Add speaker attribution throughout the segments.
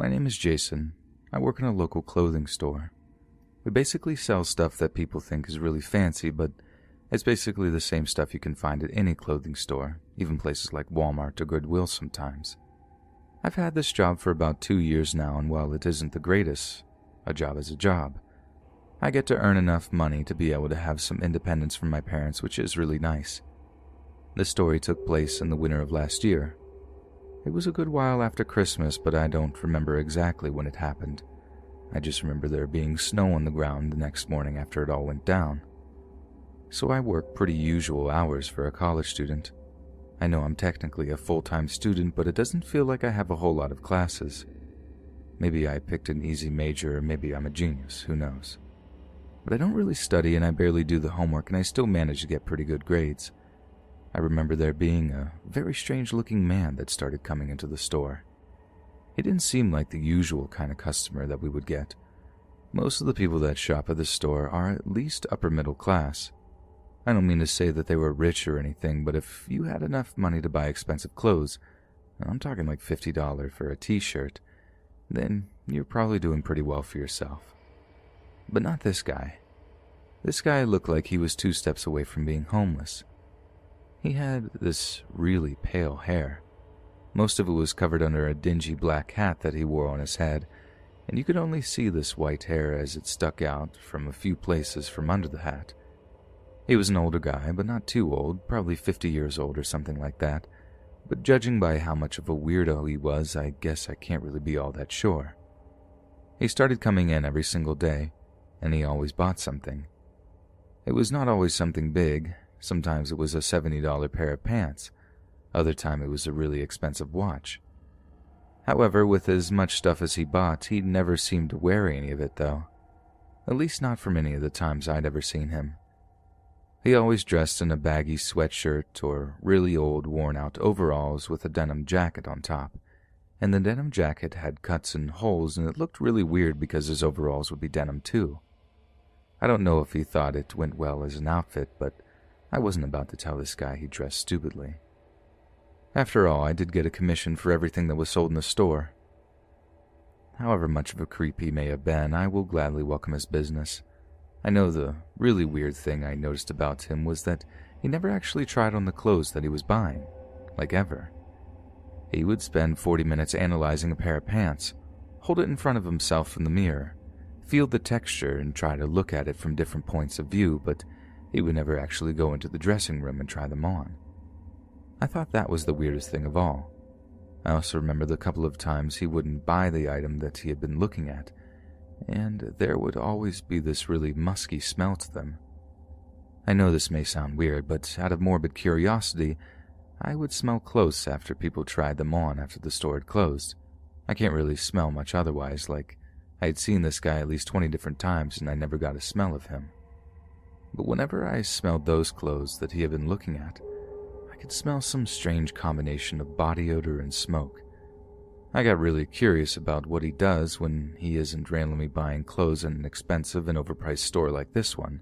Speaker 1: My name is Jason. I work in a local clothing store. We basically sell stuff that people think is really fancy, but it's basically the same stuff you can find at any clothing store, even places like Walmart or Goodwill sometimes. I've had this job for about 2 years now, and while it isn't the greatest, a job is a job. I get to earn enough money to be able to have some independence from my parents, which is really nice. This story took place in the winter of last year. It was a good while after Christmas, but I don't remember exactly when it happened. I just remember there being snow on the ground the next morning after it all went down. So I work pretty usual hours for a college student. I know I'm technically a full-time student, but it doesn't feel like I have a whole lot of classes. Maybe I picked an easy major, or maybe I'm a genius, who knows. But I don't really study and I barely do the homework, and I still manage to get pretty good grades. I remember there being a very strange-looking man that started coming into the store. He didn't seem like the usual kind of customer that we would get. Most of the people that shop at the store are at least upper middle class. I don't mean to say that they were rich or anything, but if you had enough money to buy expensive clothes, I'm talking like $50 for a t-shirt, then you're probably doing pretty well for yourself. But not this guy. This guy looked like he was 2 steps away from being homeless. He had this really pale hair. Most of it was covered under a dingy black hat that he wore on his head, and you could only see this white hair as it stuck out from a few places from under the hat. He was an older guy, but not too old, probably 50 years old or something like that, but judging by how much of a weirdo he was, I guess I can't really be all that sure. He started coming in every single day, and he always bought something. It was not always something big. Sometimes it was a $70 pair of pants. Other time it was a really expensive watch. However, with as much stuff as he bought, he never seemed to wear any of it, though. At least not from any of the times I'd ever seen him. He always dressed in a baggy sweatshirt or really old, worn-out overalls with a denim jacket on top, and the denim jacket had cuts and holes, and it looked really weird because his overalls would be denim too. I don't know if he thought it went well as an outfit, but I wasn't about to tell this guy he dressed stupidly. After all, I did get a commission for everything that was sold in the store. However much of a creep he may have been, I will gladly welcome his business. I know the really weird thing I noticed about him was that he never actually tried on the clothes that he was buying, like ever. He would spend 40 minutes analyzing a pair of pants, hold it in front of himself in the mirror, feel the texture and try to look at it from different points of view, but he would never actually go into the dressing room and try them on. I thought that was the weirdest thing of all. I also remember the couple of times he wouldn't buy the item that he had been looking at, and there would always be this really musky smell to them. I know this may sound weird, but out of morbid curiosity, I would smell clothes after people tried them on after the store had closed. I can't really smell much otherwise, like I had seen this guy at least 20 different times and I never got a smell of him. But whenever I smelled those clothes that he had been looking at, I could smell some strange combination of body odor and smoke. I got really curious about what he does when he isn't randomly buying clothes in an expensive and overpriced store like this one.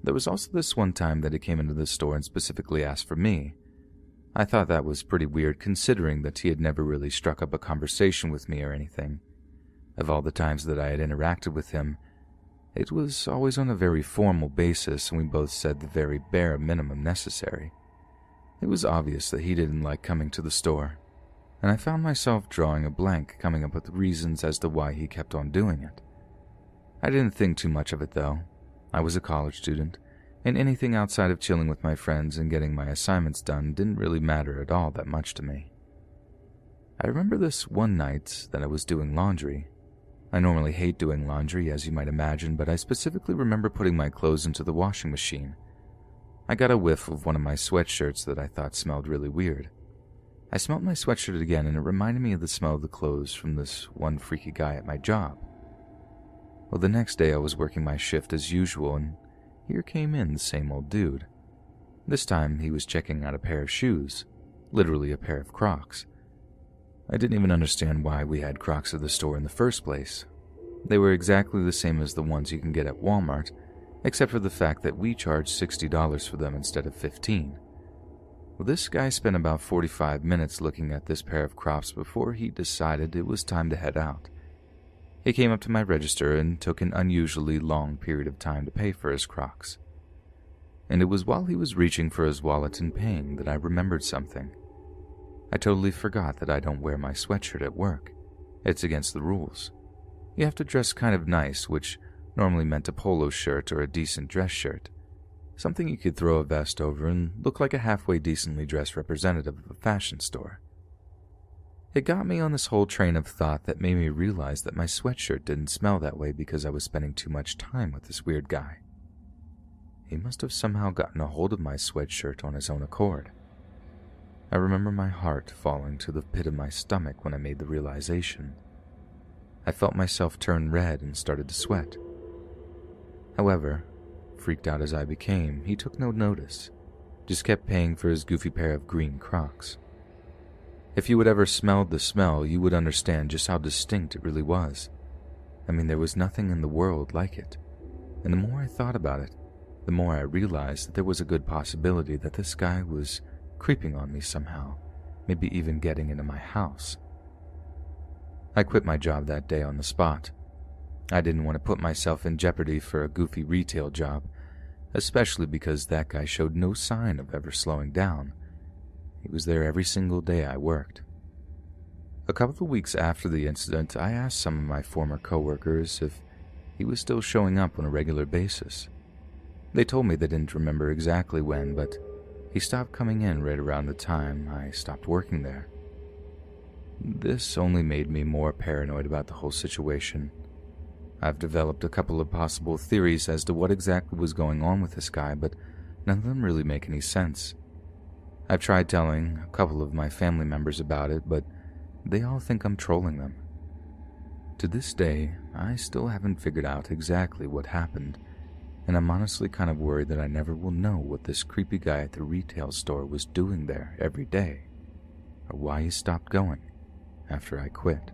Speaker 1: There was also this one time that he came into the store and specifically asked for me. I thought that was pretty weird considering that he had never really struck up a conversation with me or anything. Of all the times that I had interacted with him, it was always on a very formal basis, and we both said the very bare minimum necessary. It was obvious that he didn't like coming to the store, and I found myself drawing a blank, coming up with reasons as to why he kept on doing it. I didn't think too much of it, though. I was a college student, and anything outside of chilling with my friends and getting my assignments done didn't really matter at all that much to me. I remember this one night that I was doing laundry. I normally hate doing laundry, as you might imagine, but I specifically remember putting my clothes into the washing machine. I got a whiff of one of my sweatshirts that I thought smelled really weird. I smelled my sweatshirt again, and it reminded me of the smell of the clothes from this one freaky guy at my job. Well, the next day I was working my shift as usual, and here came in the same old dude. This time he was checking out a pair of shoes, literally a pair of Crocs. I didn't even understand why we had Crocs at the store in the first place. They were exactly the same as the ones you can get at Walmart, except for the fact that we charged $60 for them instead of $15. Well, this guy spent about 45 minutes looking at this pair of Crocs before he decided it was time to head out. He came up to my register and took an unusually long period of time to pay for his Crocs. And it was while he was reaching for his wallet and paying that I remembered something. I totally forgot that I don't wear my sweatshirt at work. It's against the rules. You have to dress kind of nice, which normally meant a polo shirt or a decent dress shirt. Something you could throw a vest over and look like a halfway decently dressed representative of a fashion store. It got me on this whole train of thought that made me realize that my sweatshirt didn't smell that way because I was spending too much time with this weird guy. He must have somehow gotten a hold of my sweatshirt on his own accord. I remember my heart falling to the pit of my stomach when I made the realization. I felt myself turn red and started to sweat. However, freaked out as I became, he took no notice, just kept paying for his goofy pair of green Crocs. If you had ever smelled the smell, you would understand just how distinct it really was. I mean, there was nothing in the world like it. And the more I thought about it, the more I realized that there was a good possibility that this guy was creeping on me somehow, maybe even getting into my house. I quit my job that day on the spot. I didn't want to put myself in jeopardy for a goofy retail job, especially because that guy showed no sign of ever slowing down. He was there every single day I worked. A couple of weeks after the incident, I asked some of my former coworkers if he was still showing up on a regular basis. They told me they didn't remember exactly when, but he stopped coming in right around the time I stopped working there. This only made me more paranoid about the whole situation. I've developed a couple of possible theories as to what exactly was going on with this guy, but none of them really make any sense. I've tried telling a couple of my family members about it, but they all think I'm trolling them. To this day, I still haven't figured out exactly what happened, and I'm honestly kind of worried that I never will know what this creepy guy at the retail store was doing there every day, or why he stopped going after I quit.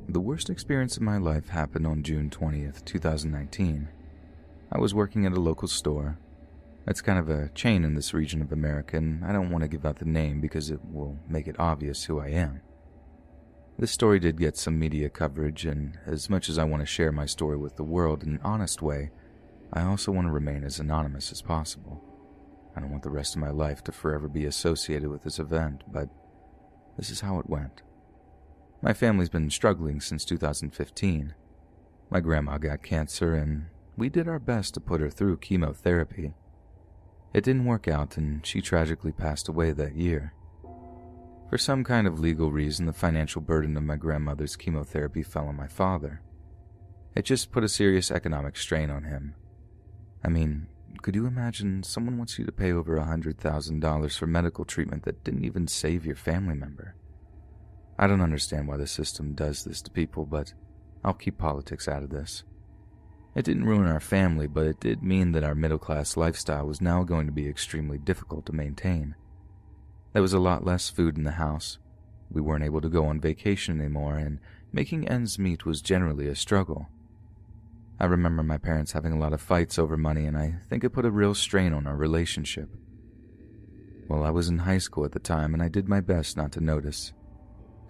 Speaker 1: The worst experience of my life happened on June 20th, 2019. I was working at a local store. It's kind of a chain in this region of America, and I don't want to give out the name because it will make it obvious who I am. This story did get some media coverage, and as much as I want to share my story with the world in an honest way, I also want to remain as anonymous as possible. I don't want the rest of my life to forever be associated with this event, but this is how it went. My family's been struggling since 2015. My grandma got cancer, and we did our best to put her through chemotherapy. It didn't work out, and she tragically passed away that year. For some kind of legal reason, the financial burden of my grandmother's chemotherapy fell on my father. It just put a serious economic strain on him. I mean, could you imagine someone wants you to pay over $100,000 for medical treatment that didn't even save your family member? I don't understand why the system does this to people, but I'll keep politics out of this. It didn't ruin our family, but it did mean that our middle-class lifestyle was now going to be extremely difficult to maintain. There was a lot less food in the house. We weren't able to go on vacation anymore, and making ends meet was generally a struggle. I remember my parents having a lot of fights over money, and I think it put a real strain on our relationship. Well, I was in high school at the time, and I did my best not to notice.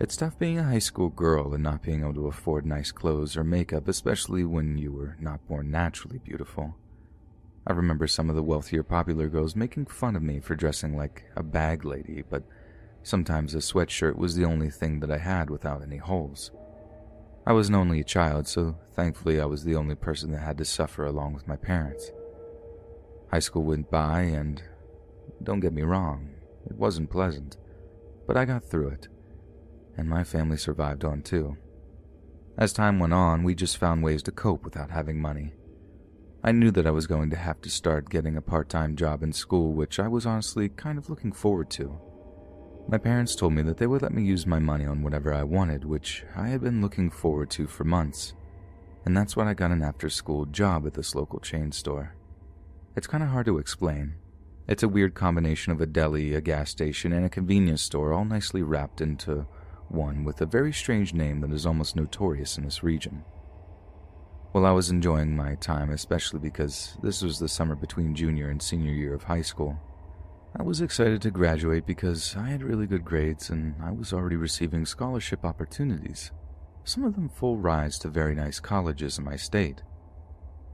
Speaker 1: It's tough being a high school girl and not being able to afford nice clothes or makeup, especially when you were not born naturally beautiful. I remember some of the wealthier popular girls making fun of me for dressing like a bag lady, but sometimes a sweatshirt was the only thing that I had without any holes. I was an only child, so thankfully I was the only person that had to suffer along with my parents. High school went by, and don't get me wrong, it wasn't pleasant, but I got through it. And my family survived on too. As time went on, we just found ways to cope without having money. I knew that I was going to have to start getting a part-time job in school, which I was honestly kind of looking forward to. My parents told me that they would let me use my money on whatever I wanted, which I had been looking forward to for months. And that's when I got an after-school job at this local chain store. It's kind of hard to explain. It's a weird combination of a deli, a gas station, and a convenience store all nicely wrapped into one with a very strange name that is almost notorious in this region. Well, I was enjoying my time, especially because this was the summer between junior and senior year of high school. I was excited to graduate because I had really good grades and I was already receiving scholarship opportunities, some of them full rides to very nice colleges in my state.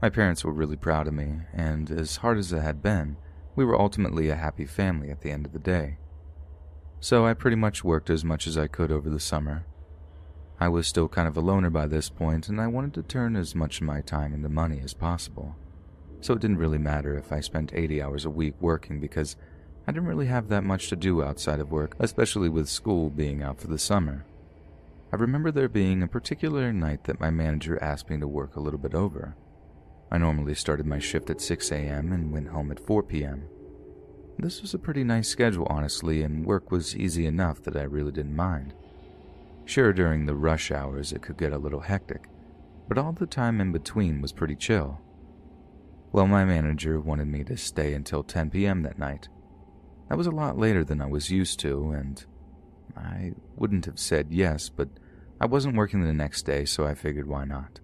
Speaker 1: My parents were really proud of me, and as hard as it had been, we were ultimately a happy family at the end of the day. So I pretty much worked as much as I could over the summer. I was still kind of a loner by this point, and I wanted to turn as much of my time into money as possible. So it didn't really matter if I spent 80 hours a week working because I didn't really have that much to do outside of work, especially with school being out for the summer. I remember there being a particular night that my manager asked me to work a little bit over. I normally started my shift at 6 a.m. and went home at 4 p.m. This was a pretty nice schedule, honestly, and work was easy enough that I really didn't mind. Sure, during the rush hours it could get a little hectic, but all the time in between was pretty chill. Well, my manager wanted me to stay until 10 p.m. that night. That was a lot later than I was used to, and I wouldn't have said yes, but I wasn't working the next day, so I figured why not.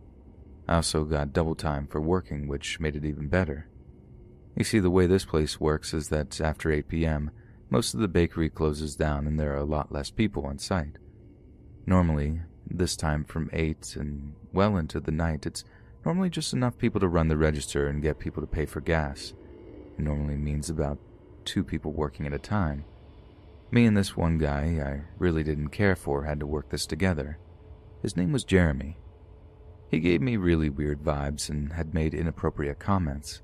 Speaker 1: I also got double time for working, which made it even better. You see, the way this place works is that after 8 p.m., most of the bakery closes down and there are a lot less people on site. Normally, this time from 8 and well into the night, it's normally just enough people to run the register and get people to pay for gas. It normally means about 2 people working at a time. Me and this one guy I really didn't care for had to work this together. His name was Jeremy. He gave me really weird vibes and had made inappropriate comments.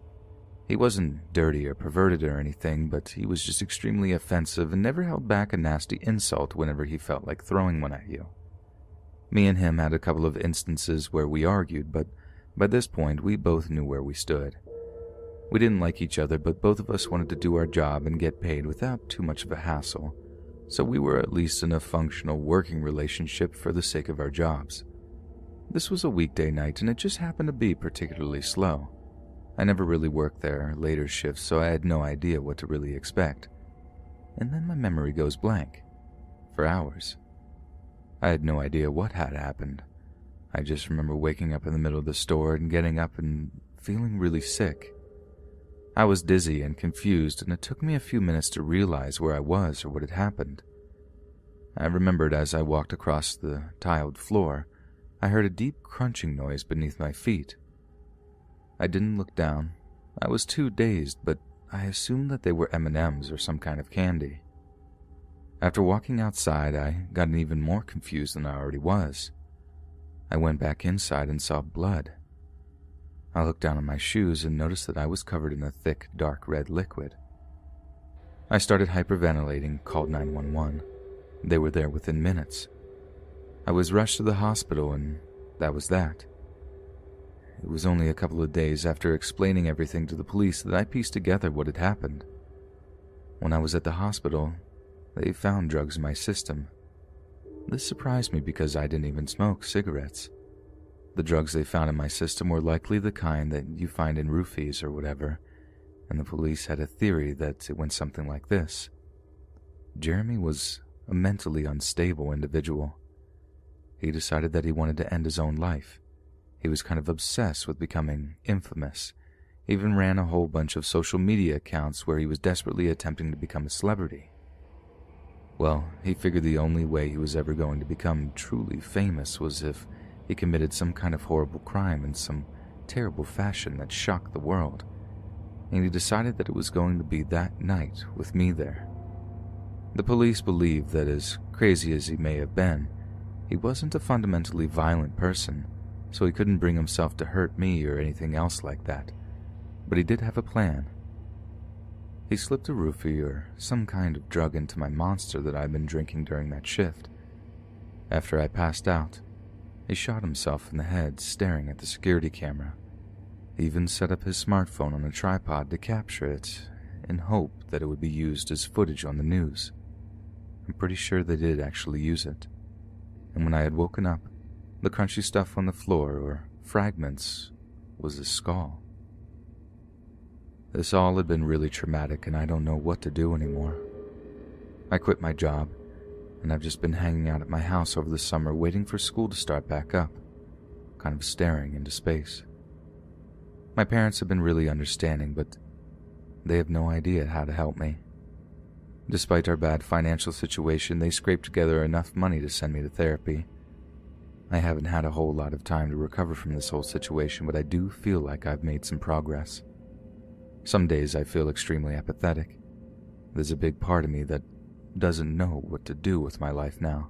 Speaker 1: He wasn't dirty or perverted or anything, but he was just extremely offensive and never held back a nasty insult whenever he felt like throwing one at you. Me and him had a couple of instances where we argued, but by this point we both knew where we stood. We didn't like each other, but both of us wanted to do our job and get paid without too much of a hassle, so we were at least in a functional working relationship for the sake of our jobs. This was a weekday night and it just happened to be particularly slow. I never really worked there later shifts, so I had no idea what to really expect. And then my memory goes blank. For hours. I had no idea what had happened. I just remember waking up in the middle of the store and getting up and feeling really sick. I was dizzy and confused, and it took me a few minutes to realize where I was or what had happened. I remembered as I walked across the tiled floor, I heard a deep crunching noise beneath my feet. I didn't look down. I was too dazed, but I assumed that they were M&Ms or some kind of candy. After walking outside, I got even more confused than I already was. I went back inside and saw blood. I looked down at my shoes and noticed that I was covered in a thick, dark red liquid. I started hyperventilating, called 911. They were there within minutes. I was rushed to the hospital, and that was that. It was only a couple of days after explaining everything to the police that I pieced together what had happened. When I was at the hospital, they found drugs in my system. This surprised me because I didn't even smoke cigarettes. The drugs they found in my system were likely the kind that you find in roofies or whatever, and the police had a theory that it went something like this. Jeremy was a mentally unstable individual. He decided that he wanted to end his own life. He was kind of obsessed with becoming infamous. He even ran a whole bunch of social media accounts where he was desperately attempting to become a celebrity. Well, he figured the only way he was ever going to become truly famous was if he committed some kind of horrible crime in some terrible fashion that shocked the world. And he decided that it was going to be that night with me there. The police believed that as crazy as he may have been, he wasn't a fundamentally violent person, so he couldn't bring himself to hurt me or anything else like that. But he did have a plan. He slipped a roofie or some kind of drug into my monster that I'd been drinking during that shift. After I passed out, he shot himself in the head staring at the security camera. He even set up his smartphone on a tripod to capture it in hope that it would be used as footage on the news. I'm pretty sure they did actually use it. And when I had woken up, the crunchy stuff on the floor, or fragments, was a skull. This all had been really traumatic, and I don't know what to do anymore. I quit my job, and I've just been hanging out at my house over the summer waiting for school to start back up, kind of staring into space. My parents have been really understanding, but they have no idea how to help me. Despite our bad financial situation, they scraped together enough money to send me to therapy. I haven't had a whole lot of time to recover from this whole situation, but I do feel like I've made some progress. Some days I feel extremely apathetic. There's a big part of me that doesn't know what to do with my life now.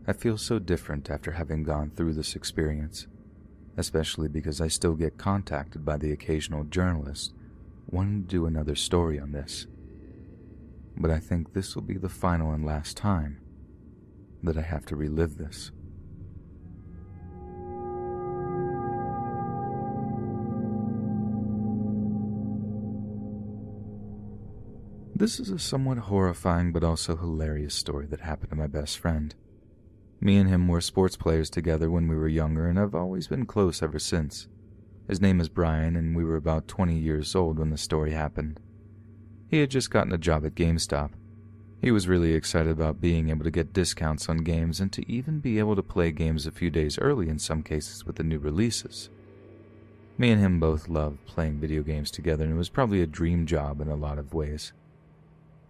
Speaker 1: I feel so different after having gone through this experience, especially because I still get contacted by the occasional journalist wanting to do another story on this. But I think this will be the final and last time that I have to relive this. This is a somewhat horrifying but also hilarious story that happened to my best friend. Me and him were sports players together when we were younger, and have always been close ever since. His name is Brian, and we were about 20 years old when the story happened. He had just gotten a job at GameStop. He was really excited about being able to get discounts on games and to even be able to play games a few days early in some cases with the new releases. Me and him both loved playing video games together, and it was probably a dream job in a lot of ways.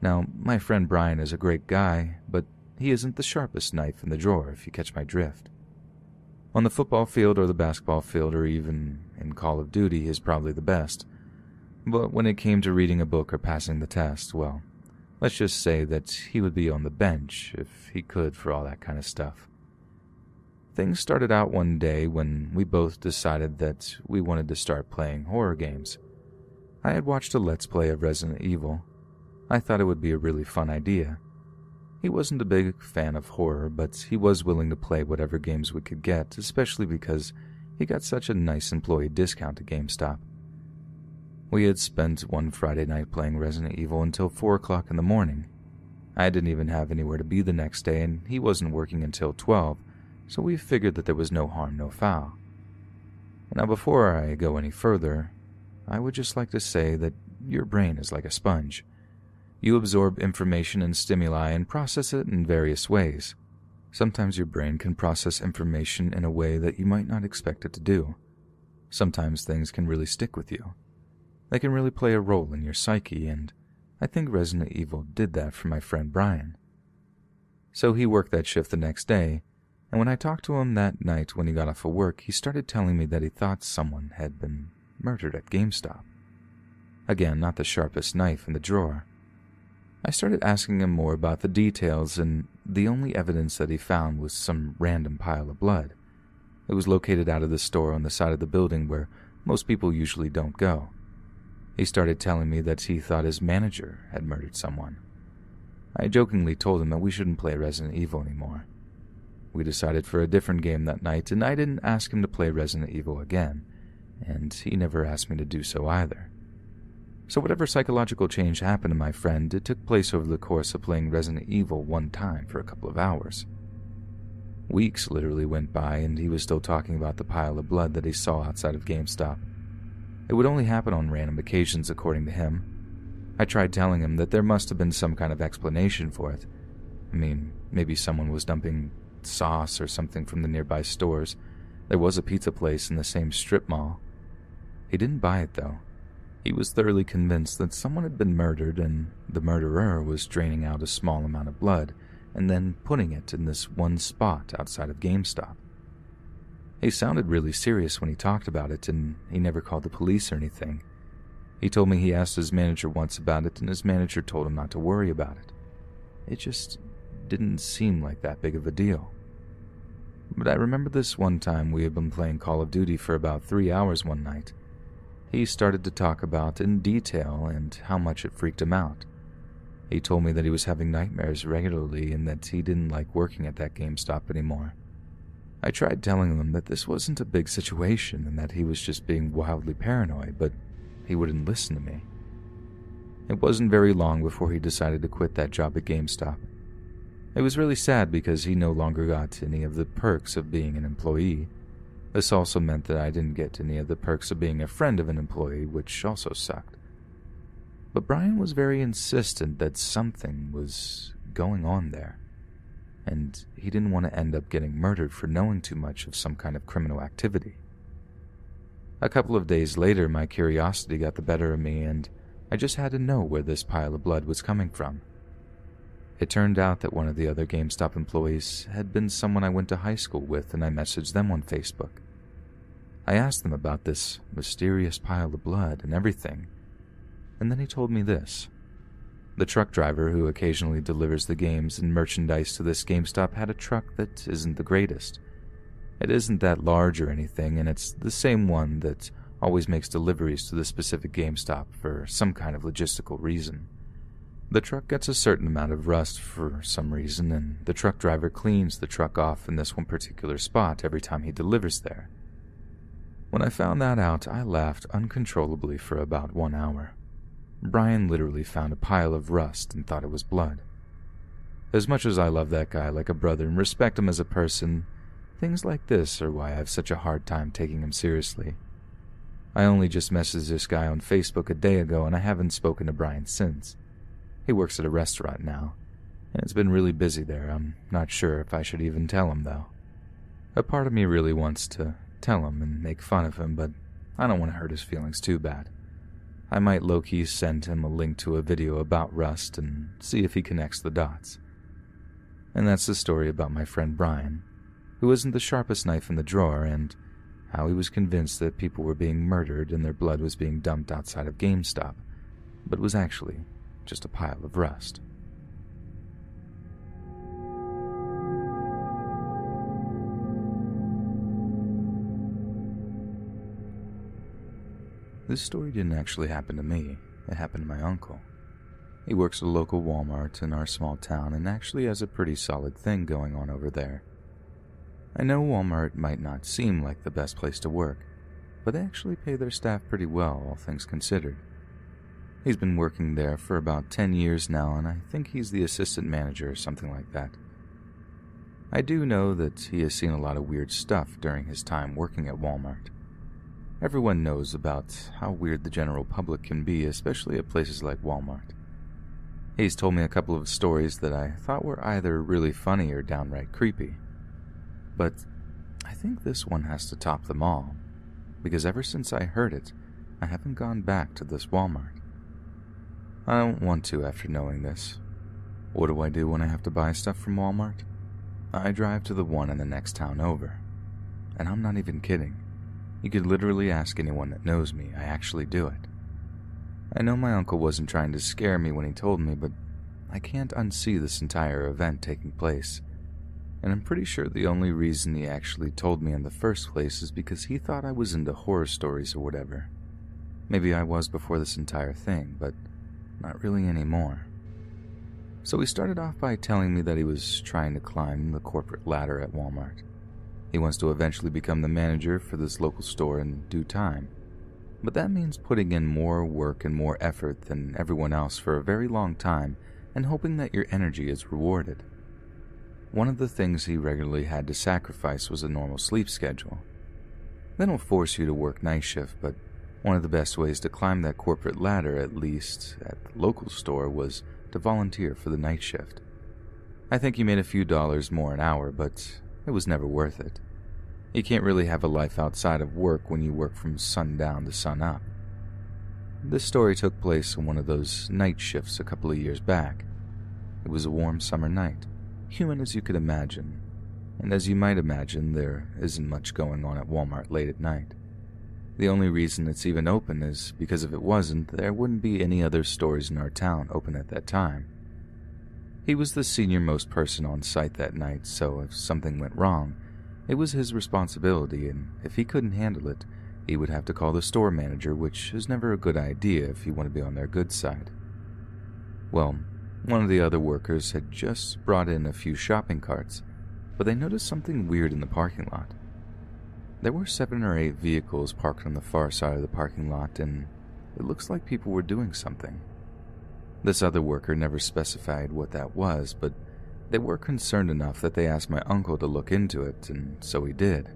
Speaker 1: Now, my friend Brian is a great guy, but he isn't the sharpest knife in the drawer, if you catch my drift. On the football field or the basketball field or even in Call of Duty, he's probably the best. But when it came to reading a book or passing the test, well, let's just say that he would be on the bench if he could for all that kind of stuff. Things started out one day when we both decided that we wanted to start playing horror games. I had watched a Let's Play of Resident Evil. I thought it would be a really fun idea. He wasn't a big fan of horror, but he was willing to play whatever games we could get, especially because he got such a nice employee discount at GameStop. We had spent one Friday night playing Resident Evil until 4 o'clock in the morning. I didn't even have anywhere to be the next day, and he wasn't working until 12, so we figured that there was no harm, no foul. Now, before I go any further, I would just like to say that your brain is like a sponge. You absorb information and stimuli and process it in various ways. Sometimes your brain can process information in a way that you might not expect it to do. Sometimes things can really stick with you. They can really play a role in your psyche, and I think Resident Evil did that for my friend Brian. So he worked that shift the next day, and when I talked to him that night when he got off of work, he started telling me that he thought someone had been murdered at GameStop. Again, not the sharpest knife in the drawer. I started asking him more about the details, and the only evidence that he found was some random pile of blood. It was located out of the store on the side of the building where most people usually don't go. He started telling me that he thought his manager had murdered someone. I jokingly told him that we shouldn't play Resident Evil anymore. We decided for a different game that night, and I didn't ask him to play Resident Evil again, and he never asked me to do so either. So whatever psychological change happened to my friend, it took place over the course of playing Resident Evil one time for a couple of hours. Weeks literally went by, and he was still talking about the pile of blood that he saw outside of GameStop. It would only happen on random occasions, according to him. I tried telling him that there must have been some kind of explanation for it. I mean, maybe someone was dumping sauce or something from the nearby stores. There was a pizza place in the same strip mall. He didn't buy it, though. He was thoroughly convinced that someone had been murdered and the murderer was draining out a small amount of blood and then putting it in this one spot outside of GameStop. He sounded really serious when he talked about it, and he never called the police or anything. He told me he asked his manager once about it, and his manager told him not to worry about it. It just didn't seem like that big of a deal. But I remember this one time we had been playing Call of Duty for about 3 hours one night. He started to talk about in detail and how much it freaked him out. He told me that he was having nightmares regularly and that he didn't like working at that GameStop anymore. I tried telling him that this wasn't a big situation and that he was just being wildly paranoid, but he wouldn't listen to me. It wasn't very long before he decided to quit that job at GameStop. It was really sad because he no longer got any of the perks of being an employee. This also meant that I didn't get any of the perks of being a friend of an employee, which also sucked. But Brian was very insistent that something was going on there. and he didn't want to end up getting murdered for knowing too much of some kind of criminal activity. A couple of days later, my curiosity got the better of me, and I just had to know where this pile of blood was coming from. It turned out that one of the other GameStop employees had been someone I went to high school with, and I messaged them on Facebook. I asked them about this mysterious pile of blood and everything, and then he told me this. The truck driver who occasionally delivers the games and merchandise to this GameStop had a truck that isn't the greatest. It isn't that large or anything, and it's the same one that always makes deliveries to the specific GameStop for some kind of logistical reason. The truck gets a certain amount of rust for some reason, and the truck driver cleans the truck off in this one particular spot every time he delivers there. When I found that out, I laughed uncontrollably for about 1 hour. Brian literally found a pile of rust and thought it was blood. As much as I love that guy like a brother and respect him as a person, things like this are why I have such a hard time taking him seriously. I only just messaged this guy on Facebook a day ago, and I haven't spoken to Brian since. He works at a restaurant now, and it's been really busy there. I'm not sure if I should even tell him, though. A part of me really wants to tell him and make fun of him, but I don't want to hurt his feelings too bad. I might low-key send him a link to a video about rust and see if he connects the dots. And that's the story about my friend Brian, who isn't the sharpest knife in the drawer, and how he was convinced that people were being murdered and their blood was being dumped outside of GameStop, but was actually just a pile of rust. This story didn't actually happen to me. It happened to my uncle. He works at a local Walmart in our small town and actually has a pretty solid thing going on over there. I know Walmart might not seem like the best place to work, but they actually pay their staff pretty well, all things considered. He's been working there for about 10 years now, and I think he's the assistant manager or something like that. I do know that he has seen a lot of weird stuff during his time working at Walmart. Everyone knows about how weird the general public can be, especially at places like Walmart. He's told me a couple of stories that I thought were either really funny or downright creepy. But I think this one has to top them all, because ever since I heard it, I haven't gone back to this Walmart. I don't want to after knowing this. What do I do when I have to buy stuff from Walmart? I drive to the one in the next town over. And I'm not even kidding. You could literally ask anyone that knows me. I actually do it. I know my uncle wasn't trying to scare me when he told me, but I can't unsee this entire event taking place. And I'm pretty sure the only reason he actually told me in the first place is because he thought I was into horror stories or whatever. Maybe I was before this entire thing, but not really anymore. So he started off by telling me that he was trying to climb the corporate ladder at Walmart. He wants to eventually become the manager for this local store in due time. But that means putting in more work and more effort than everyone else for a very long time and hoping that your energy is rewarded. One of the things he regularly had to sacrifice was a normal sleep schedule. They don't force you to work night shift, but one of the best ways to climb that corporate ladder, at least at the local store, was to volunteer for the night shift. I think he made a few dollars more an hour, but it was never worth it. You can't really have a life outside of work when you work from sundown to sunup. This story took place on one of those night shifts a couple of years back. It was a warm summer night, humid as you could imagine, and as you might imagine, there isn't much going on at Walmart late at night. The only reason it's even open is because if it wasn't, there wouldn't be any other stores in our town open at that time. He was the senior-most person on site that night, so if something went wrong, it was his responsibility, and if he couldn't handle it, he would have to call the store manager, which is never a good idea if you want to be on their good side. Well, one of the other workers had just brought in a few shopping carts, but they noticed something weird in the parking lot. There were 7 or 8 vehicles parked on the far side of the parking lot, and it looks like people were doing something. This other worker never specified what that was, but they were concerned enough that they asked my uncle to look into it, and so he did.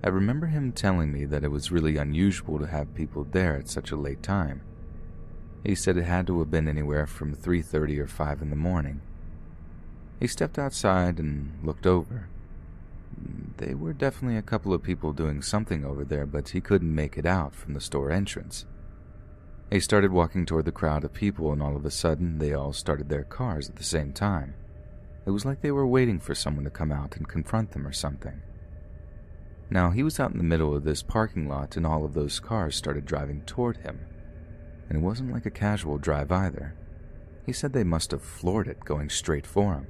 Speaker 1: I remember him telling me that it was really unusual to have people there at such a late time. He said it had to have been anywhere from 3:30 or 5 in the morning. He stepped outside and looked over. There were definitely a couple of people doing something over there, but he couldn't make it out from the store entrance. He started walking toward the crowd of people, and all of a sudden, they all started their cars at the same time. It was like they were waiting for someone to come out and confront them or something. Now, he was out in the middle of this parking lot, and all of those cars started driving toward him. And it wasn't like a casual drive either. He said they must have floored it, going straight for him.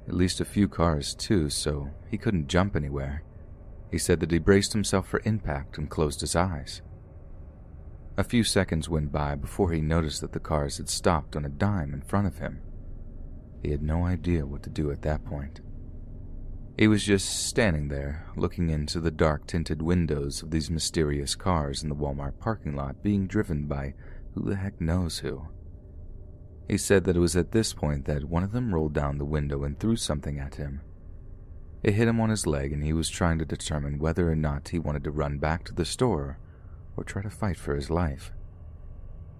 Speaker 1: At least a few cars, too, so he couldn't jump anywhere. He said that he braced himself for impact and closed his eyes. A few seconds went by before he noticed that the cars had stopped on a dime in front of him. He had no idea what to do at that point. He was just standing there, looking into the dark-tinted windows of these mysterious cars in the Walmart parking lot being driven by who the heck knows who. He said that it was at this point that one of them rolled down the window and threw something at him. It hit him on his leg, and he was trying to determine whether or not he wanted to run back to the store or try to fight for his life.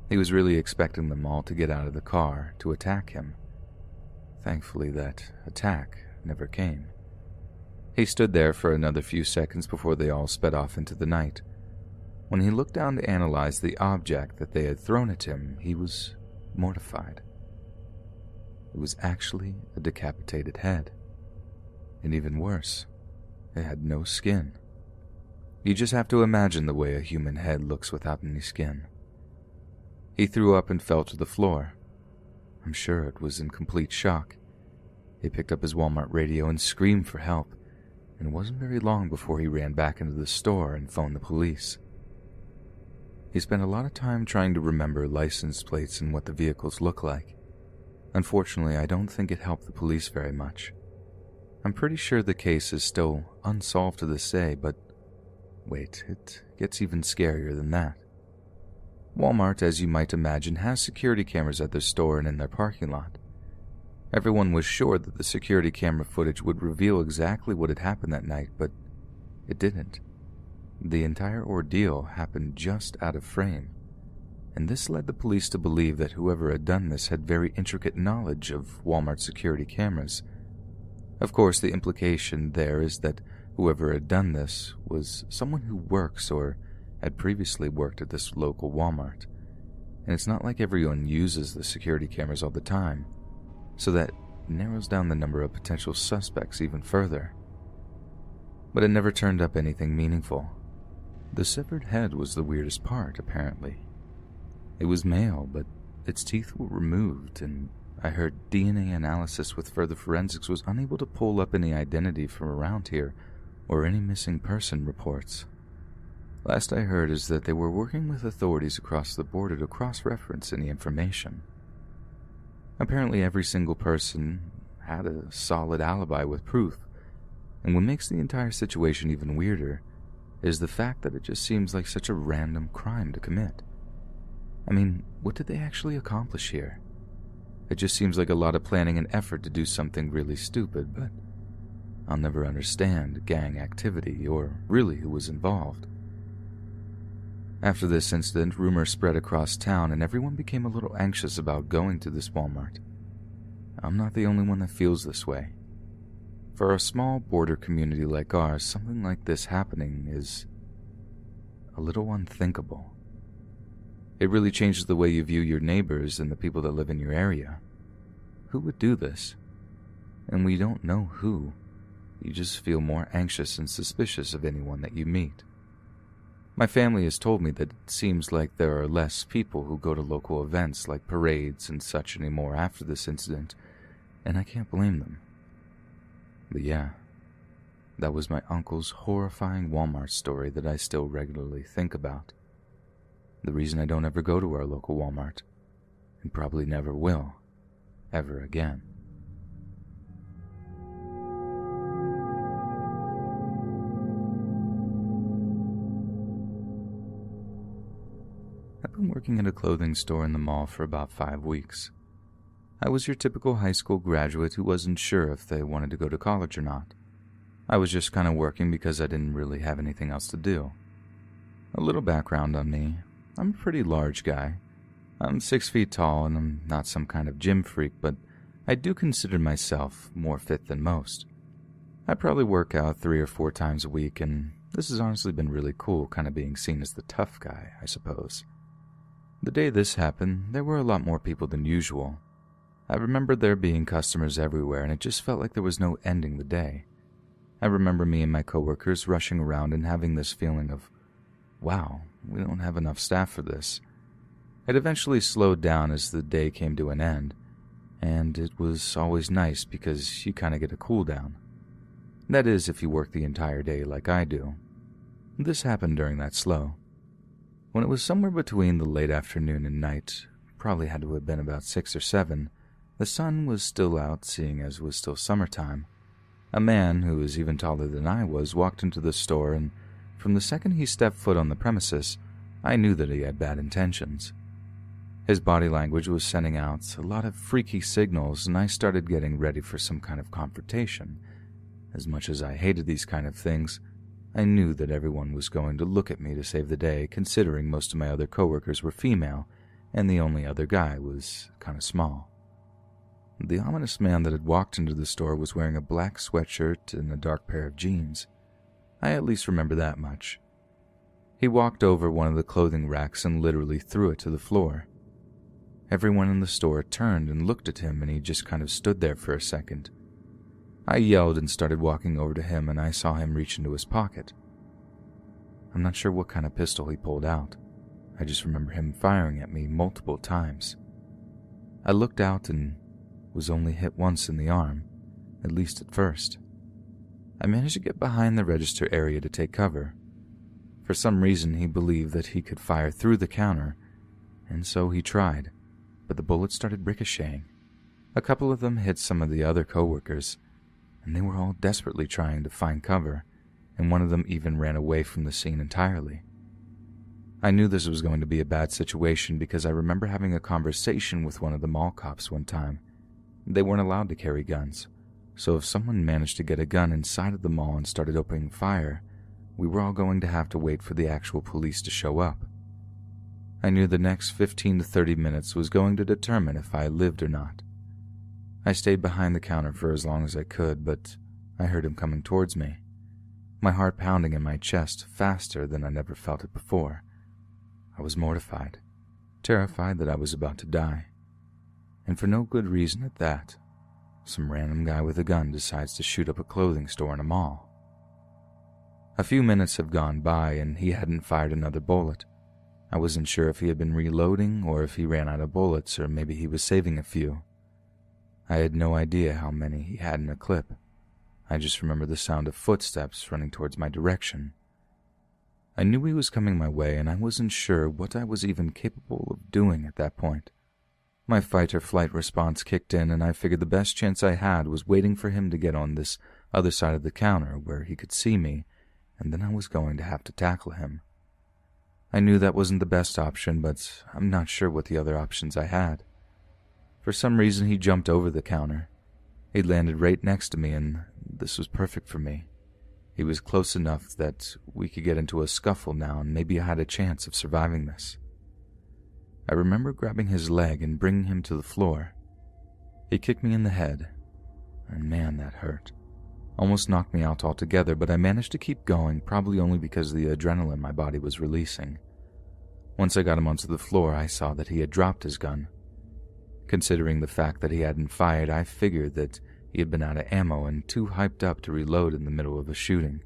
Speaker 1: He was really expecting them all to get out of the car to attack him. Thankfully, that attack never came. He stood there for another few seconds before they all sped off into the night. When he looked down to analyze the object that they had thrown at him, he was mortified. It was actually a decapitated head. And even worse, it had no skin. You just have to imagine the way a human head looks without any skin. He threw up and fell to the floor. I'm sure it was in complete shock. He picked up his Walmart radio and screamed for help, and it wasn't very long before he ran back into the store and phoned the police. He spent a lot of time trying to remember license plates and what the vehicles look like. Unfortunately, I don't think it helped the police very much. I'm pretty sure the case is still unsolved to this day, but wait, it gets even scarier than that. Walmart, as you might imagine, has security cameras at their store and in their parking lot. Everyone was sure that the security camera footage would reveal exactly what had happened that night, but it didn't. The entire ordeal happened just out of frame, and this led the police to believe that whoever had done this had very intricate knowledge of Walmart security cameras. Of course, the implication there is that whoever had done this was someone who works or had previously worked at this local Walmart, and it's not like everyone uses the security cameras all the time, so that narrows down the number of potential suspects even further. But it never turned up anything meaningful. The severed head was the weirdest part, apparently. It was male, but its teeth were removed, and I heard DNA analysis with further forensics was unable to pull up any identity from around here or any missing person reports. Last I heard is that they were working with authorities across the border to cross-reference any information. Apparently every single person had a solid alibi with proof, and what makes the entire situation even weirder is the fact that it just seems like such a random crime to commit. I mean, what did they actually accomplish here? It just seems like a lot of planning and effort to do something really stupid, but I'll never understand gang activity or really who was involved. After this incident, rumors spread across town and everyone became a little anxious about going to this Walmart. I'm not the only one that feels this way. For a small border community like ours, something like this happening is a little unthinkable. It really changes the way you view your neighbors and the people that live in your area. Who would do this? And we don't know who. You just feel more anxious and suspicious of anyone that you meet. My family has told me that it seems like there are less people who go to local events like parades and such anymore after this incident, and I can't blame them. But yeah, that was my uncle's horrifying Walmart story that I still regularly think about. The reason I don't ever go to our local Walmart, and probably never will, ever again. I've been working at a clothing store in the mall for about 5 weeks. I was your typical high school graduate who wasn't sure if they wanted to go to college or not. I was just kind of working because I didn't really have anything else to do. A little background on me. I'm a pretty large guy. I'm 6 feet tall and I'm not some kind of gym freak, but I do consider myself more fit than most. I probably work out 3 or 4 times a week, and this has honestly been really cool, kind of being seen as the tough guy, I suppose. The day this happened, there were a lot more people than usual. I remember there being customers everywhere, and it just felt like there was no ending the day. I remember me and my coworkers rushing around and having this feeling of, wow, we don't have enough staff for this. It eventually slowed down as the day came to an end, and it was always nice because you kind of get a cool down. That is, if you work the entire day like I do. This happened during that slow. When it was somewhere between the late afternoon and night, probably had to have been about 6 or 7, the sun was still out, seeing as it was still summertime. A man, who was even taller than I was, walked into the store, and from the second he stepped foot on the premises, I knew that he had bad intentions. His body language was sending out a lot of freaky signals, and I started getting ready for some kind of confrontation. As much as I hated these kind of things, I knew that everyone was going to look at me to save the day, considering most of my other coworkers were female, and the only other guy was kind of small. The ominous man that had walked into the store was wearing a black sweatshirt and a dark pair of jeans. I at least remember that much. He walked over one of the clothing racks and literally threw it to the floor. Everyone in the store turned and looked at him, and he just kind of stood there for a second. I yelled and started walking over to him, and I saw him reach into his pocket. I'm not sure what kind of pistol he pulled out. I just remember him firing at me multiple times. I looked out and was only hit once in the arm, at least at first. I managed to get behind the register area to take cover. For some reason, he believed that he could fire through the counter, and so he tried, but the bullets started ricocheting. A couple of them hit some of the other coworkers, and they were all desperately trying to find cover, and one of them even ran away from the scene entirely. I knew this was going to be a bad situation because I remember having a conversation with one of the mall cops one time. They weren't allowed to carry guns, so if someone managed to get a gun inside of the mall and started opening fire, we were all going to have to wait for the actual police to show up. I knew the next 15 to 30 minutes was going to determine if I lived or not. I stayed behind the counter for as long as I could, but I heard him coming towards me, my heart pounding in my chest faster than I never felt it before. I was mortified, terrified that I was about to die. And for no good reason at that. Some random guy with a gun decides to shoot up a clothing store in a mall. A few minutes have gone by and he hadn't fired another bullet. I wasn't sure if he had been reloading or if he ran out of bullets or maybe he was saving a few. I had no idea how many he had in a clip. I just remember the sound of footsteps running towards my direction. I knew he was coming my way and I wasn't sure what I was even capable of doing at that point. My fight-or-flight response kicked in, and I figured the best chance I had was waiting for him to get on this other side of the counter where he could see me, and then I was going to have to tackle him. I knew that wasn't the best option, but I'm not sure what the other options I had. For some reason, he jumped over the counter. He landed right next to me, and this was perfect for me. He was close enough that we could get into a scuffle now, and maybe I had a chance of surviving this. I remember grabbing his leg and bringing him to the floor. He kicked me in the head, and man, that hurt. Almost knocked me out altogether, but I managed to keep going, probably only because the adrenaline my body was releasing. Once I got him onto the floor, I saw that he had dropped his gun. Considering the fact that he hadn't fired, I figured that he had been out of ammo and too hyped up to reload in the middle of a shooting.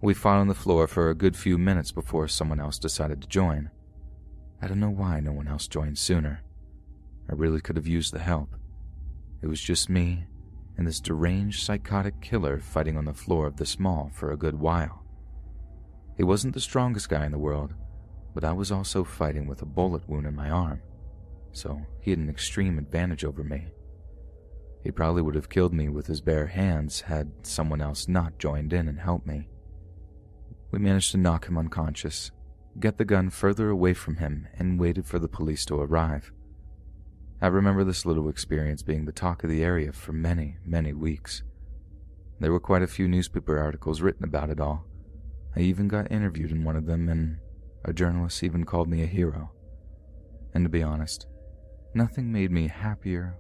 Speaker 1: We fought on the floor for a good few minutes before someone else decided to join. I don't know why no one else joined sooner. I really could have used the help. It was just me and this deranged psychotic killer fighting on the floor of this mall for a good while. He wasn't the strongest guy in the world, but I was also fighting with a bullet wound in my arm, so he had an extreme advantage over me. He probably would have killed me with his bare hands had someone else not joined in and helped me. We managed to knock him unconscious, get the gun further away from him, and waited for the police to arrive. I remember this little experience being the talk of the area for many, many weeks. There were quite a few newspaper articles written about it all. I even got interviewed in one of them, and a journalist even called me a hero. And to be honest, nothing made me happier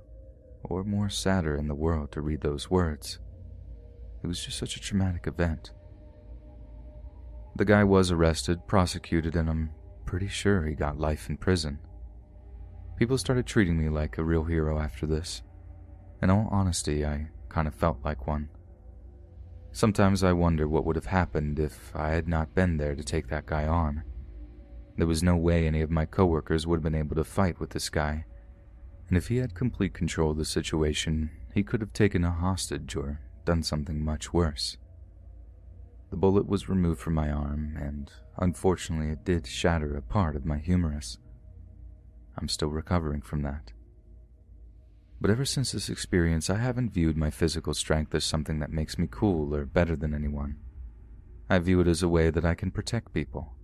Speaker 1: or more sadder in the world to read those words. It was just such a traumatic event. The guy was arrested, prosecuted, and I'm pretty sure he got life in prison. People started treating me like a real hero after this. In all honesty, I kind of felt like one. Sometimes I wonder what would have happened if I had not been there to take that guy on. There was no way any of my coworkers would have been able to fight with this guy, and if he had complete control of the situation, he could have taken a hostage or done something much worse. The bullet was removed from my arm, and unfortunately it did shatter a part of my humerus. I'm still recovering from that. But ever since this experience, I haven't viewed my physical strength as something that makes me cool or better than anyone. I view it as a way that I can protect people.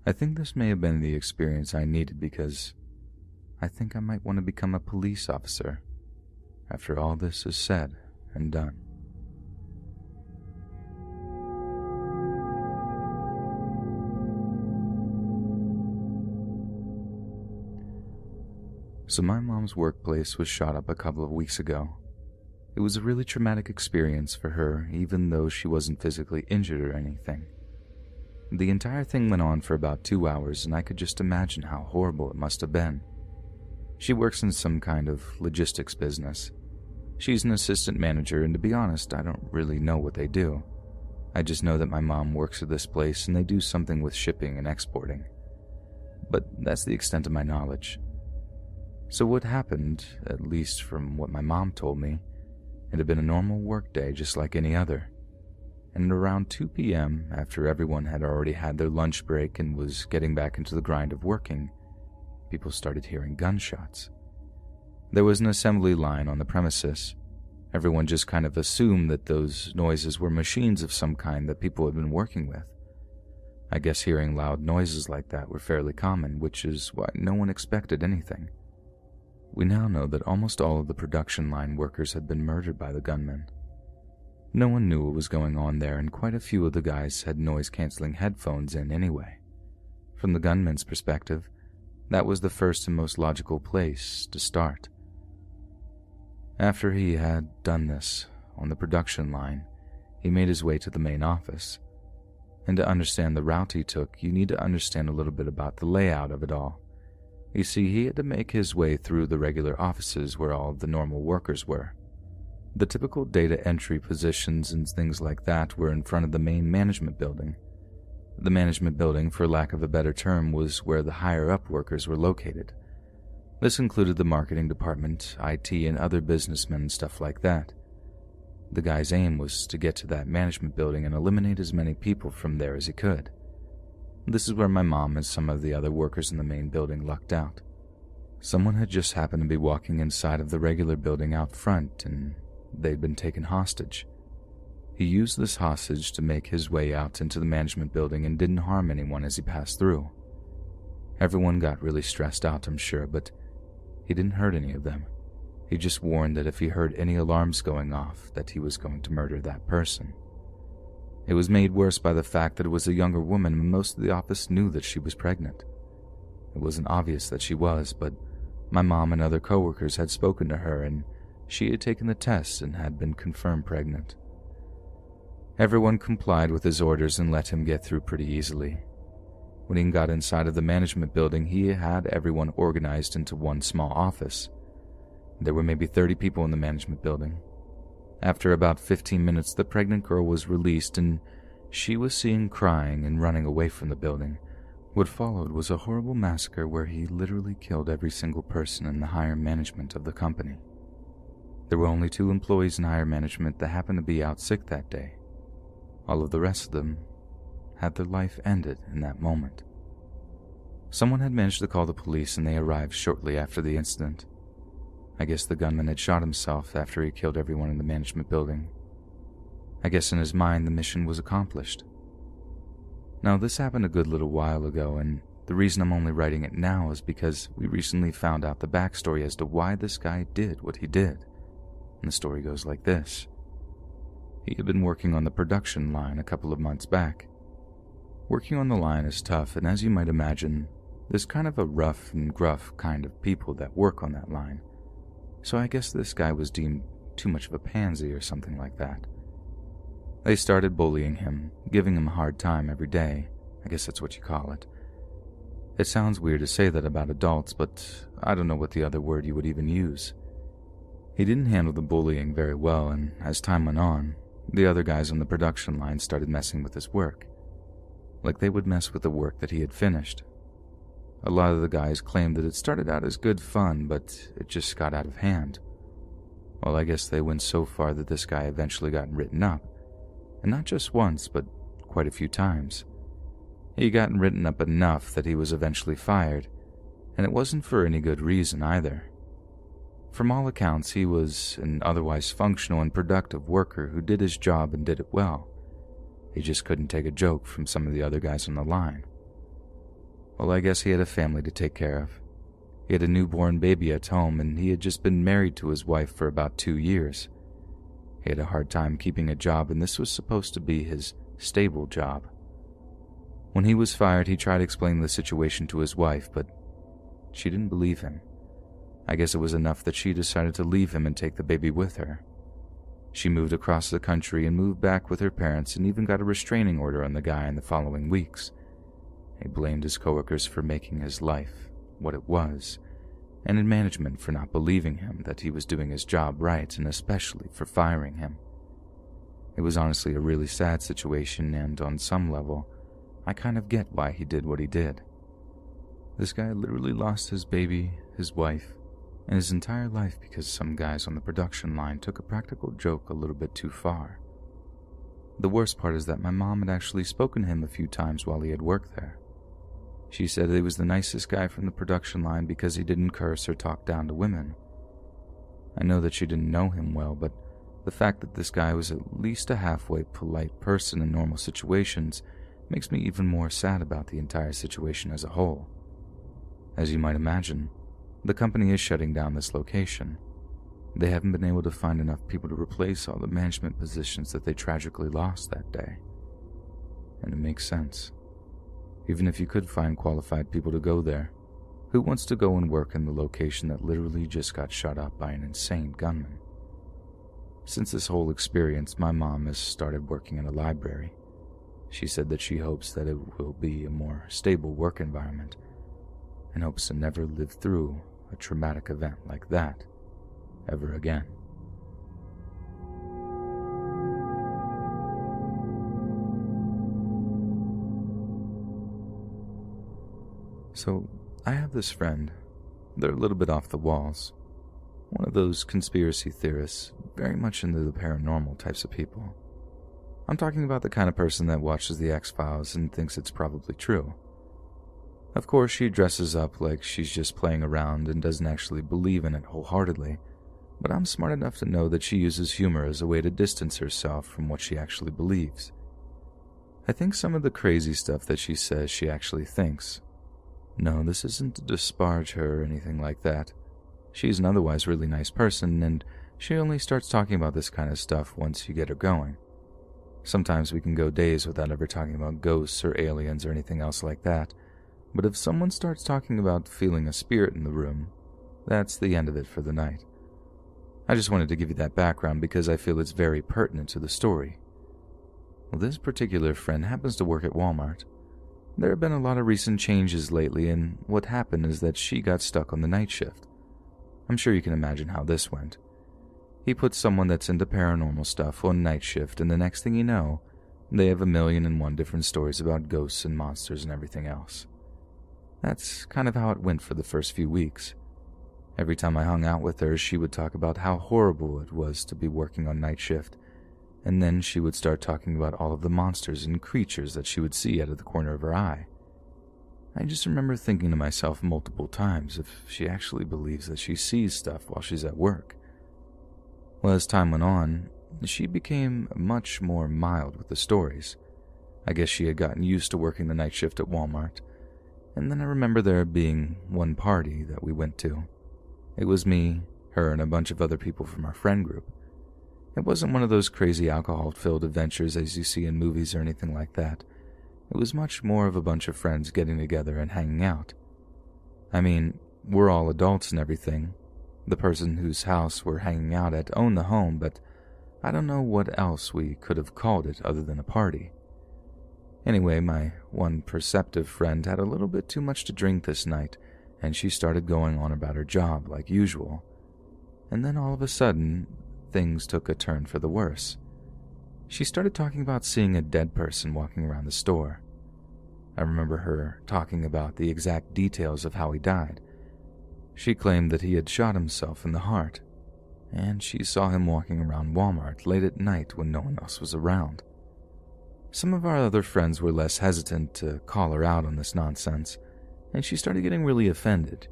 Speaker 1: I think this may have been the experience I needed because I think I might want to become a police officer after all this is said and done. So my mom's workplace was shot up a couple of weeks ago. It was a really traumatic experience for her, even though she wasn't physically injured or anything. The entire thing went on for about 2 hours, and I could just imagine how horrible it must have been. She works in some kind of logistics business. She's an assistant manager, and to be honest, I don't really know what they do. I just know that my mom works at this place and they do something with shipping and exporting. But that's the extent of my knowledge. So what happened, at least from what my mom told me, it had been a normal work day just like any other. And at around 2 p.m., after everyone had already had their lunch break and was getting back into the grind of working, people started hearing gunshots. There was an assembly line on the premises. Everyone just kind of assumed that those noises were machines of some kind that people had been working with. I guess hearing loud noises like that were fairly common, which is why no one expected anything. We now know that almost all of the production line workers had been murdered by the gunmen. No one knew what was going on there, and quite a few of the guys had noise-canceling headphones in anyway. From the gunman's perspective, that was the first and most logical place to start. After he had done this on the production line, he made his way to the main office. And to understand the route he took, you need to understand a little bit about the layout of it all. You see, he had to make his way through the regular offices where all of the normal workers were. The typical data entry positions and things like that were in front of the main management building. The management building, for lack of a better term, was where the higher-up workers were located. This included the marketing department, IT, and other businessmen and stuff like that. The guy's aim was to get to that management building and eliminate as many people from there as he could. This is where my mom and some of the other workers in the main building lucked out. Someone had just happened to be walking inside of the regular building out front, and they'd been taken hostage. He used this hostage to make his way out into the management building and didn't harm anyone as he passed through. Everyone got really stressed out, I'm sure, but he didn't hurt any of them. He just warned that if he heard any alarms going off, that he was going to murder that person. It was made worse by the fact that it was a younger woman, and most of the office knew that she was pregnant. It wasn't obvious that she was, but my mom and other coworkers had spoken to her, and she had taken the test and had been confirmed pregnant. Everyone complied with his orders and let him get through pretty easily. When he got inside of the management building, he had everyone organized into one small office. There were maybe 30 people in the management building. After about 15 minutes, the pregnant girl was released, and she was seen crying and running away from the building. What followed was a horrible massacre where he literally killed every single person in the higher management of the company. There were only 2 employees in higher management that happened to be out sick that day. All of the rest of them had their life ended in that moment. Someone had managed to call the police, and they arrived shortly after the incident. I guess the gunman had shot himself after he killed everyone in the management building. I guess in his mind the mission was accomplished. Now, this happened a good little while ago, and the reason I'm only writing it now is because we recently found out the backstory as to why this guy did what he did. And the story goes like this. He had been working on the production line a couple of months back. Working on the line is tough, and as you might imagine, there's kind of a rough and gruff kind of people that work on that line. so I guess this guy was deemed too much of a pansy or something like that. They started bullying him, giving him a hard time every day. I guess that's what you call it. It sounds weird to say that about adults, but I don't know what the other word you would even use. He didn't handle the bullying very well, and as time went on, the other guys on the production line started messing with his work. Like they would mess with the work that he had finished. A lot of the guys claimed that it started out as good fun, but it just got out of hand. Well, I guess they went so far that this guy eventually got written up. And not just once, but quite a few times. He got written up enough that he was eventually fired, and it wasn't for any good reason either. From all accounts, he was an otherwise functional and productive worker who did his job and did it well. He just couldn't take a joke from some of the other guys on the line. Well, I guess he had a family to take care of. He had a newborn baby at home, and he had just been married to his wife for about 2 years. He had a hard time keeping a job, and this was supposed to be his stable job. When he was fired, he tried explaining the situation to his wife, but she didn't believe him. I guess it was enough that she decided to leave him and take the baby with her. She moved across the country and moved back with her parents and even got a restraining order on the guy in the following weeks. He blamed his coworkers for making his life what it was, and in management for not believing him that he was doing his job right, and especially for firing him. It was honestly a really sad situation, and on some level, I kind of get why he did what he did. This guy literally lost his baby, his wife, and his entire life because some guys on the production line took a practical joke a little bit too far. The worst part is that my mom had actually spoken to him a few times while he had worked there. She said he was the nicest guy from the production line because he didn't curse or talk down to women. I know that she didn't know him well, but the fact that this guy was at least a halfway polite person in normal situations makes me even more sad about the entire situation as a whole. As you might imagine, the company is shutting down this location. They haven't been able to find enough people to replace all the management positions that they tragically lost that day. And it makes sense. Even if you could find qualified people to go there, who wants to go and work in the location that literally just got shot up by an insane gunman? Since this whole experience, my mom has started working in a library. She said that she hopes that it will be a more stable work environment and hopes to never live through a traumatic event like that ever again. So, I have this friend. They're a little bit off the walls. One of those conspiracy theorists, very much into the paranormal types of people. I'm talking about the kind of person that watches the X-Files and thinks it's probably true. Of course, she dresses up like she's just playing around and doesn't actually believe in it wholeheartedly, but I'm smart enough to know that she uses humor as a way to distance herself from what she actually believes. I think some of the crazy stuff that she says she actually thinks. No, this isn't to disparage her or anything like that. She's an otherwise really nice person, and she only starts talking about this kind of stuff once you get her going. Sometimes we can go days without ever talking about ghosts or aliens or anything else like that, but if someone starts talking about feeling a spirit in the room, that's the end of it for the night. I just wanted to give you that background because I feel it's very pertinent to the story. Well, this particular friend happens to work at Walmart. There have been a lot of recent changes lately, and what happened is that she got stuck on the night shift. I'm sure you can imagine how this went. He puts someone that's into paranormal stuff on night shift, and the next thing you know, they have 1,000,001 different stories about ghosts and monsters and everything else. That's kind of how it went for the first few weeks. Every time I hung out with her, she would talk about how horrible it was to be working on night shift, and then she would start talking about all of the monsters and creatures that she would see out of the corner of her eye. I just remember thinking to myself multiple times if she actually believes that she sees stuff while she's at work. Well, as time went on, she became much more mild with the stories. I guess she had gotten used to working the night shift at Walmart. And then I remember there being one party that we went to. It was me, her, and a bunch of other people from our friend group. It wasn't one of those crazy alcohol-filled adventures as you see in movies or anything like that. It was much more of a bunch of friends getting together and hanging out. I mean, we're all adults and everything, The person whose house we're hanging out at owned the home, but I don't know what else we could have called it other than a party. Anyway, my one perceptive friend had a little bit too much to drink this night, and she started going on about her job like usual. And then all of a sudden, things took a turn for the worse. She started talking about seeing a dead person walking around the store. I remember her talking about the exact details of how he died. She claimed that he had shot himself in the heart, and she saw him walking around Walmart late at night when no one else was around. Some of our other friends were less hesitant to call her out on this nonsense, and she started getting really offended.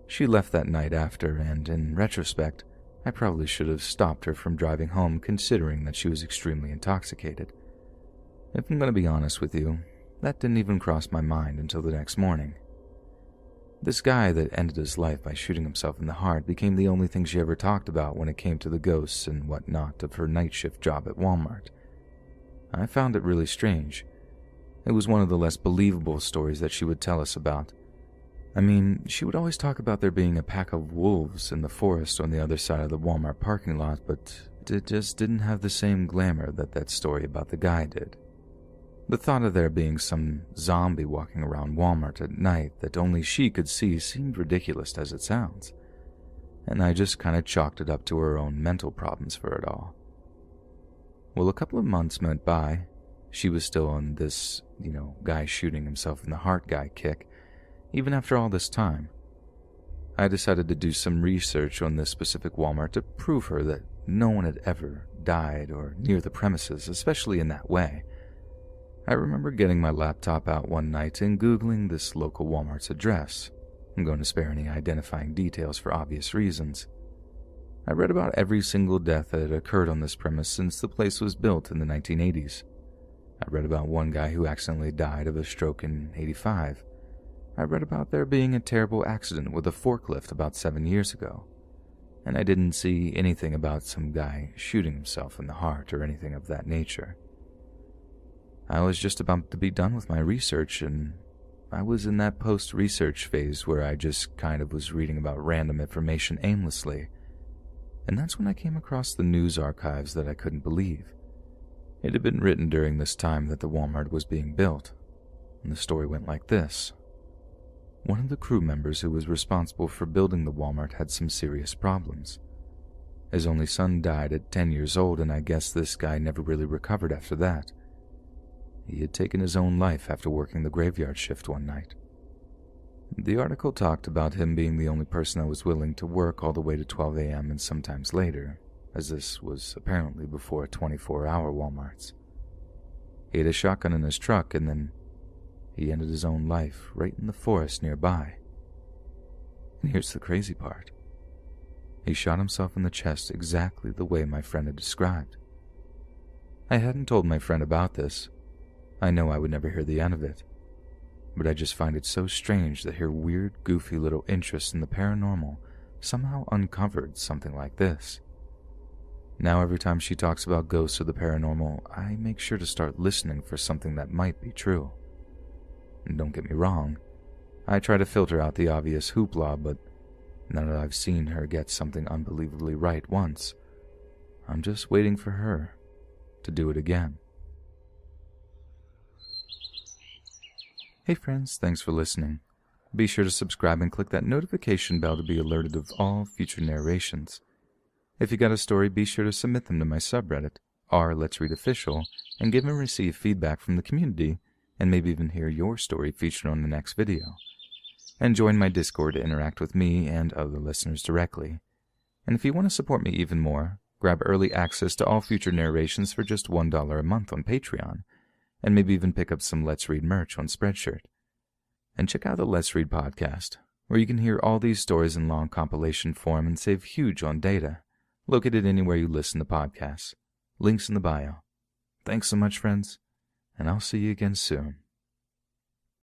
Speaker 1: She left that night after, and in retrospect, I probably should have stopped her from driving home considering that she was extremely intoxicated. If I'm going to be honest with you, that didn't even cross my mind until the next morning. This guy that ended his life by shooting himself in the heart became the only thing she ever talked about when it came to the ghosts and whatnot of her night shift job at Walmart. I found it really strange. It was one of the less believable stories that she would tell us about. I mean, she would always talk about there being a pack of wolves in the forest on the other side of the Walmart parking lot, but it just didn't have the same glamour that story about the guy did. The thought of there being some zombie walking around Walmart at night that only she could see seemed ridiculous as it sounds, and I just kind of chalked it up to her own mental problems for it all. Well, a couple of months went by. She was still on this, guy shooting himself in the heart guy kick, even after all this time. I decided to do some research on this specific Walmart to prove her that no one had ever died or near the premises, especially in that way. I remember getting my laptop out one night and Googling this local Walmart's address. I'm going to spare any identifying details for obvious reasons. I read about every single death that had occurred on this premise since the place was built in the 1980s. I read about one guy who accidentally died of a stroke in '85. I read about there being a terrible accident with a forklift about 7 years ago. And I didn't see anything about some guy shooting himself in the heart or anything of that nature. I was just about to be done with my research, and I was in that post-research phase where I just kind of was reading about random information aimlessly. And that's when I came across the news archives that I couldn't believe. It had been written during this time that the Walmart was being built, and the story went like this. One of the crew members who was responsible for building the Walmart had some serious problems. His only son died at 10 years old, and I guess this guy never really recovered after that. He had taken his own life after working the graveyard shift one night. The article talked about him being the only person that was willing to work all the way to 12 a.m. and sometimes later, as this was apparently before 24-hour Walmarts. He had a shotgun in his truck, and then he ended his own life right in the forest nearby. And here's the crazy part. He shot himself in the chest exactly the way my friend had described. I hadn't told my friend about this. I know I would never hear the end of it, but I just find it so strange that her weird, goofy little interest in the paranormal somehow uncovered something like this. Now every time she talks about ghosts or the paranormal, I make sure to start listening for something that might be true. And don't get me wrong, I try to filter out the obvious hoopla, but now that I've seen her get something unbelievably right once, I'm just waiting for her to do it again. Hey friends, thanks for listening. Be sure to subscribe and click that notification bell to be alerted of all future narrations. If you got a story, be sure to submit them to my subreddit, r/Let's Read Official, and give and receive feedback from the community, and maybe even hear your story featured on the next video. And join my Discord to interact with me and other listeners directly. And if you want to support me even more, grab early access to all future narrations for just $1 a month on Patreon, and maybe even pick up some Let's Read merch on Spreadshirt. And check out the Let's Read podcast, where you can hear all these stories in long compilation form and save huge on data, located anywhere you listen to podcasts. Links in the bio. Thanks so much, friends, and I'll see you again soon.